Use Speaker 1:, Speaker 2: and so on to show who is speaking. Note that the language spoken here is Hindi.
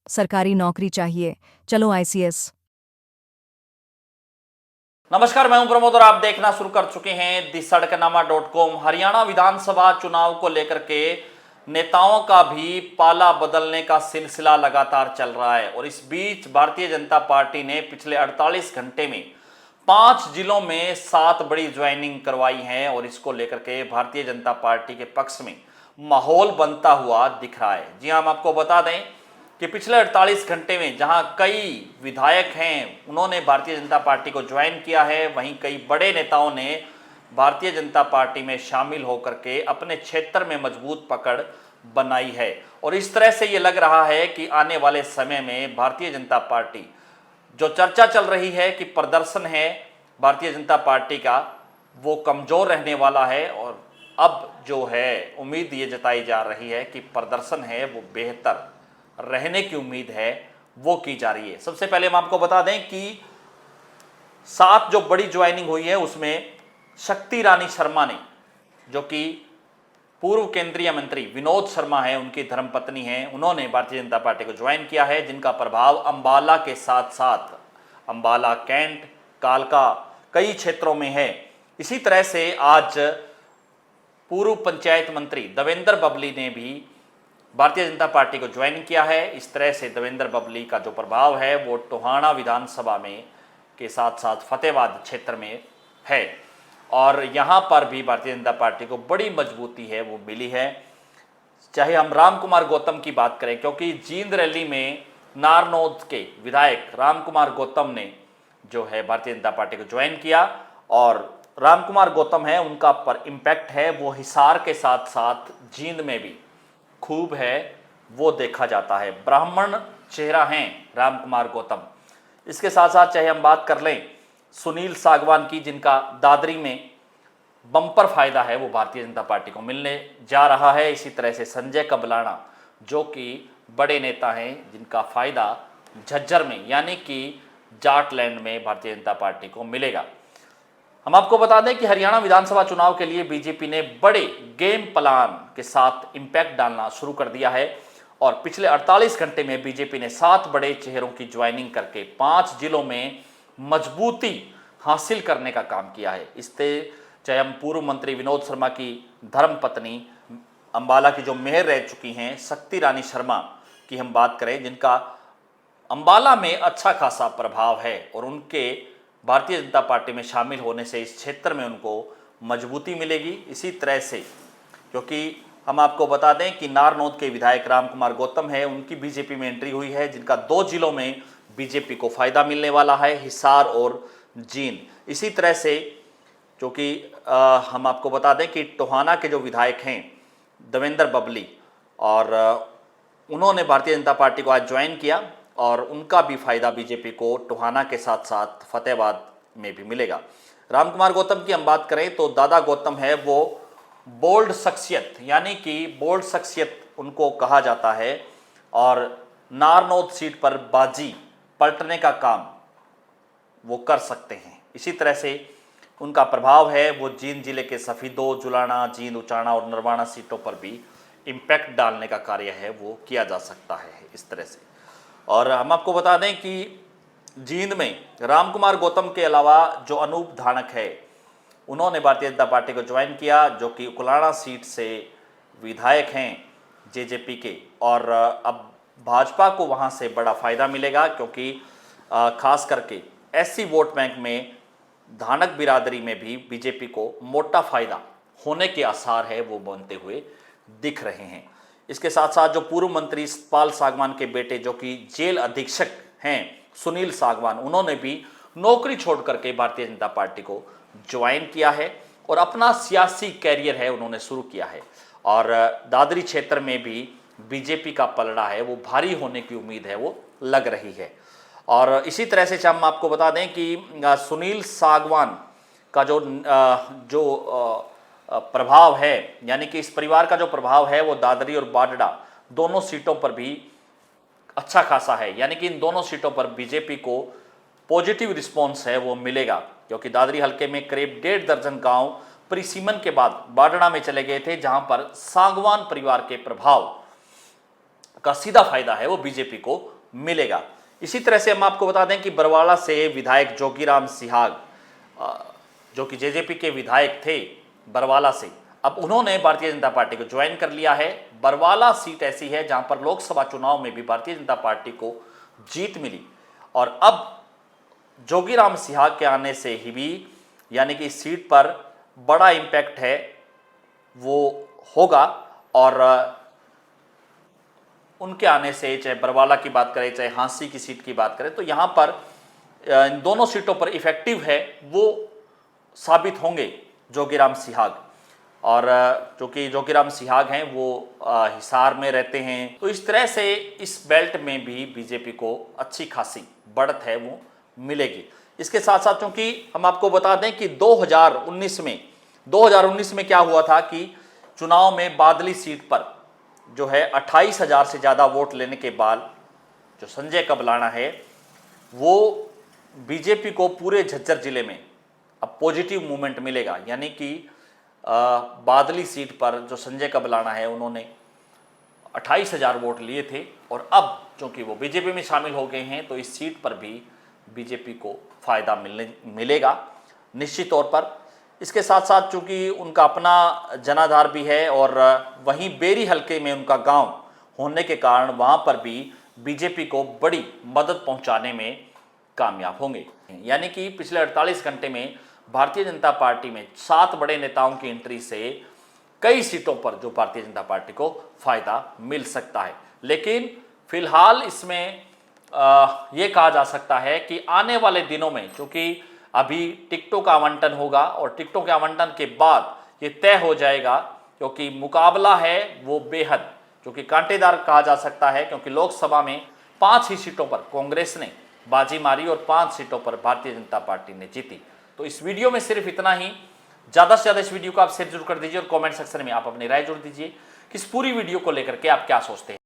Speaker 1: सरकारी नौकरी चाहिए, चलो आईसीएस।
Speaker 2: नमस्कार, मैं हूं प्रमोद और आप देखना शुरू कर चुके हैं दी सड़कनामा.com। हरियाणा विधानसभा चुनाव को लेकर के नेताओं का भी पाला बदलने का सिलसिला लगातार चल रहा है और इस बीच भारतीय जनता पार्टी ने पिछले 48 घंटे में 5 जिलों में 7 बड़ी ज्वाइनिंग करवाई है और इसको लेकर के भारतीय जनता पार्टी के पक्ष में माहौल बनता हुआ दिख रहा है। जी हम आपको बता दें कि पिछले 48 घंटे में जहां कई विधायक हैं उन्होंने भारतीय जनता पार्टी को ज्वाइन किया है, वहीं कई बड़े नेताओं ने भारतीय जनता पार्टी में शामिल होकर के अपने क्षेत्र में मजबूत पकड़ बनाई है। और इस तरह से ये लग रहा है कि आने वाले समय में भारतीय जनता पार्टी, जो चर्चा चल रही है कि प्रदर्शन है भारतीय जनता पार्टी का, वो कमजोर रहने वाला है और अब जो है उम्मीद ये जताई जा रही है कि प्रदर्शन है वो बेहतर रहने की उम्मीद है वो की जा रही है। सबसे पहले हम आपको बता दें कि 7 जो बड़ी ज्वाइनिंग हुई है उसमें शक्ति रानी शर्मा ने, जो कि पूर्व केंद्रीय मंत्री विनोद शर्मा है उनकी धर्मपत्नी है, उन्होंने भारतीय जनता पार्टी को ज्वाइन किया है, जिनका प्रभाव अंबाला के साथ साथ अंबाला, कैंट, कालका कई क्षेत्रों में है। इसी तरह से आज पूर्व पंचायत मंत्री देवेंद्र बबली ने भी भारतीय जनता पार्टी को ज्वाइन किया है। इस तरह से देवेंद्र बबली का जो प्रभाव है वो टोहाना विधानसभा में के साथ साथ फतेहाबाद क्षेत्र में है और यहाँ पर भी भारतीय जनता पार्टी को बड़ी मजबूती है वो मिली है। चाहे हम राम कुमार गौतम की बात करें, क्योंकि जींद रैली में नारनौद के विधायक राम कुमार गौतम ने जो है भारतीय जनता पार्टी को ज्वाइन किया और राम कुमार गौतम है उनका पर इम्पैक्ट है वो हिसार के साथ साथ जींद में भी खूब है वो देखा जाता है। ब्राह्मण चेहरा हैं राम कुमार गौतम। इसके साथ साथ चाहे हम बात कर लें सुनील सागवान की, जिनका दादरी में बम्पर फायदा है वो भारतीय जनता पार्टी को मिलने जा रहा है। इसी तरह से संजय कबलाना, जो कि बड़े नेता हैं जिनका फायदा झज्जर में यानी कि जाटलैंड में भारतीय जनता पार्टी को मिलेगा। हम आपको बता दें कि हरियाणा विधानसभा चुनाव के लिए बीजेपी ने बड़े गेम प्लान के साथ इम्पैक्ट डालना शुरू कर दिया है और पिछले 48 घंटे में बीजेपी ने 7 बड़े चेहरों की ज्वाइनिंग करके 5 जिलों में मजबूती हासिल करने का काम किया है। इससे चाहे हम पूर्व मंत्री विनोद शर्मा की धर्मपत्नी अंबाला की जो मेयर रह चुकी हैं शक्ति रानी शर्मा की हम बात करें, जिनका अंबाला में अच्छा खासा प्रभाव है और उनके भारतीय जनता पार्टी में शामिल होने से इस क्षेत्र में उनको मजबूती मिलेगी। इसी तरह से क्योंकि हम आपको बता दें कि नारनौद के विधायक राम कुमार गौतम है, उनकी बीजेपी में एंट्री हुई है, जिनका 2 जिलों में बीजेपी को फायदा मिलने वाला है, हिसार और जींद। इसी तरह से क्योंकि हम आपको बता दें कि टोहाना के जो विधायक हैं देवेंद्र बबली और उन्होंने भारतीय जनता पार्टी को आज ज्वाइन किया और उनका भी फायदा बीजेपी को टोहाना के साथ साथ फतेहाबाद में भी मिलेगा। राम कुमार गौतम की हम बात करें तो दादा गौतम है वो बोल्ड शख्सियत, यानी कि बोल्ड शख्सियत उनको कहा जाता है और नारनौद सीट पर बाजी पलटने का काम वो कर सकते हैं। इसी तरह से उनका प्रभाव है वो जींद जिले के सफीदो, जुलाना, जींद, उचाना और नरवाना सीटों पर भी इम्पैक्ट डालने का कार्य है वो किया जा सकता है इस तरह से। और हम आपको बता दें कि जींद में राम कुमार गौतम के अलावा जो अनूप धानक है उन्होंने भारतीय जनता पार्टी को ज्वाइन किया, जो कि उकलाना सीट से विधायक हैं जेजेपी के और अब भाजपा को वहां से बड़ा फायदा मिलेगा क्योंकि खास करके एससी वोट बैंक में धानक बिरादरी में भी बीजेपी को मोटा फायदा होने के आसार है वो बनते हुए दिख रहे हैं। इसके साथ साथ जो पूर्व मंत्री पाल सागवान के बेटे जो कि जेल अधीक्षक हैं सुनील सागवान, उन्होंने भी नौकरी छोड़ करके भारतीय जनता पार्टी को ज्वाइन किया है और अपना सियासी कैरियर है उन्होंने शुरू किया है और दादरी क्षेत्र में भी बीजेपी का पलड़ा है वो भारी होने की उम्मीद है वो लग रही है। और इसी तरह से हम आपको बता दें कि सुनील सागवान का जो प्रभाव है, यानी कि इस परिवार का जो प्रभाव है वो दादरी और बाडडा दोनों सीटों पर भी अच्छा खासा है, यानी कि इन दोनों सीटों पर बीजेपी को पॉजिटिव रिस्पॉन्स है वो मिलेगा क्योंकि दादरी हलके में करीब 1.5 दर्जन गांव परिसीमन के बाद बाडड़ा में चले गए थे, जहां पर सागवान परिवार के प्रभाव का सीधा फायदा है वो बीजेपी को मिलेगा। इसी तरह से हम आपको बता दें कि बरवाला से विधायक जोगीराम सिहाग, जो कि जेजेपी के विधायक थे बरवाला से, अब उन्होंने भारतीय जनता पार्टी को ज्वाइन कर लिया है। बरवाला सीट ऐसी है जहां पर लोकसभा चुनाव में भी भारतीय जनता पार्टी को जीत मिली, और अब जोगीराम सिहाग के आने से ही भी यानी कि इस सीट पर बड़ा इम्पैक्ट है वो होगा। और उनके आने से, चाहे बरवाला की बात करें चाहे हांसी की सीट की बात करें, तो यहाँ पर इन दोनों सीटों पर इफेक्टिव है वो साबित होंगे जोगीराम सिहाग। और जो कि जोगीराम सिहाग हैं वो हिसार में रहते हैं, तो इस तरह से इस बेल्ट में भी बीजेपी को अच्छी खासी बढ़त है वो मिलेगी। इसके साथ साथ चूंकि हम आपको बता दें कि 2019 में क्या हुआ था कि चुनाव में बादली सीट पर जो है 28,000 से ज़्यादा वोट लेने के बाद जो संजय कबलाना है वो बीजेपी को पूरे झज्जर जिले में अब पॉजिटिव मूवमेंट मिलेगा। यानी कि बादली सीट पर जो संजय कबलाना है उन्होंने 28,000 वोट लिए थे, और अब चूंकि वो बीजेपी में शामिल हो गए हैं तो इस सीट पर भी बीजेपी को फायदा मिलेगा निश्चित तौर पर। इसके साथ साथ चूंकि उनका अपना जनाधार भी है और वहीं बेरी हलके में उनका गांव होने के कारण वहां पर भी बीजेपी को बड़ी मदद पहुंचाने में कामयाब होंगे। यानी कि पिछले 48 घंटे में भारतीय जनता पार्टी में 7 बड़े नेताओं की एंट्री से कई सीटों पर जो भारतीय जनता पार्टी को फायदा मिल सकता है। लेकिन फिलहाल इसमें ये कहा जा सकता है कि आने वाले दिनों में, क्योंकि अभी टिकटों का आवंटन होगा और टिकटों के आवंटन के बाद ये तय हो जाएगा, क्योंकि मुकाबला है वो बेहद जो कि कांटेदार कहा जा सकता है, क्योंकि लोकसभा में 5 ही सीटों पर कांग्रेस ने बाजी मारी और 5 सीटों पर भारतीय जनता पार्टी ने जीती। तो इस वीडियो में सिर्फ इतना ही। ज़्यादा से ज़्यादा इस वीडियो को आप शेयर जरूर कर दीजिए और कमेंट सेक्शन में आप अपनी राय जोड़ दीजिए कि इस पूरी वीडियो को लेकर के आप क्या सोचते हैं।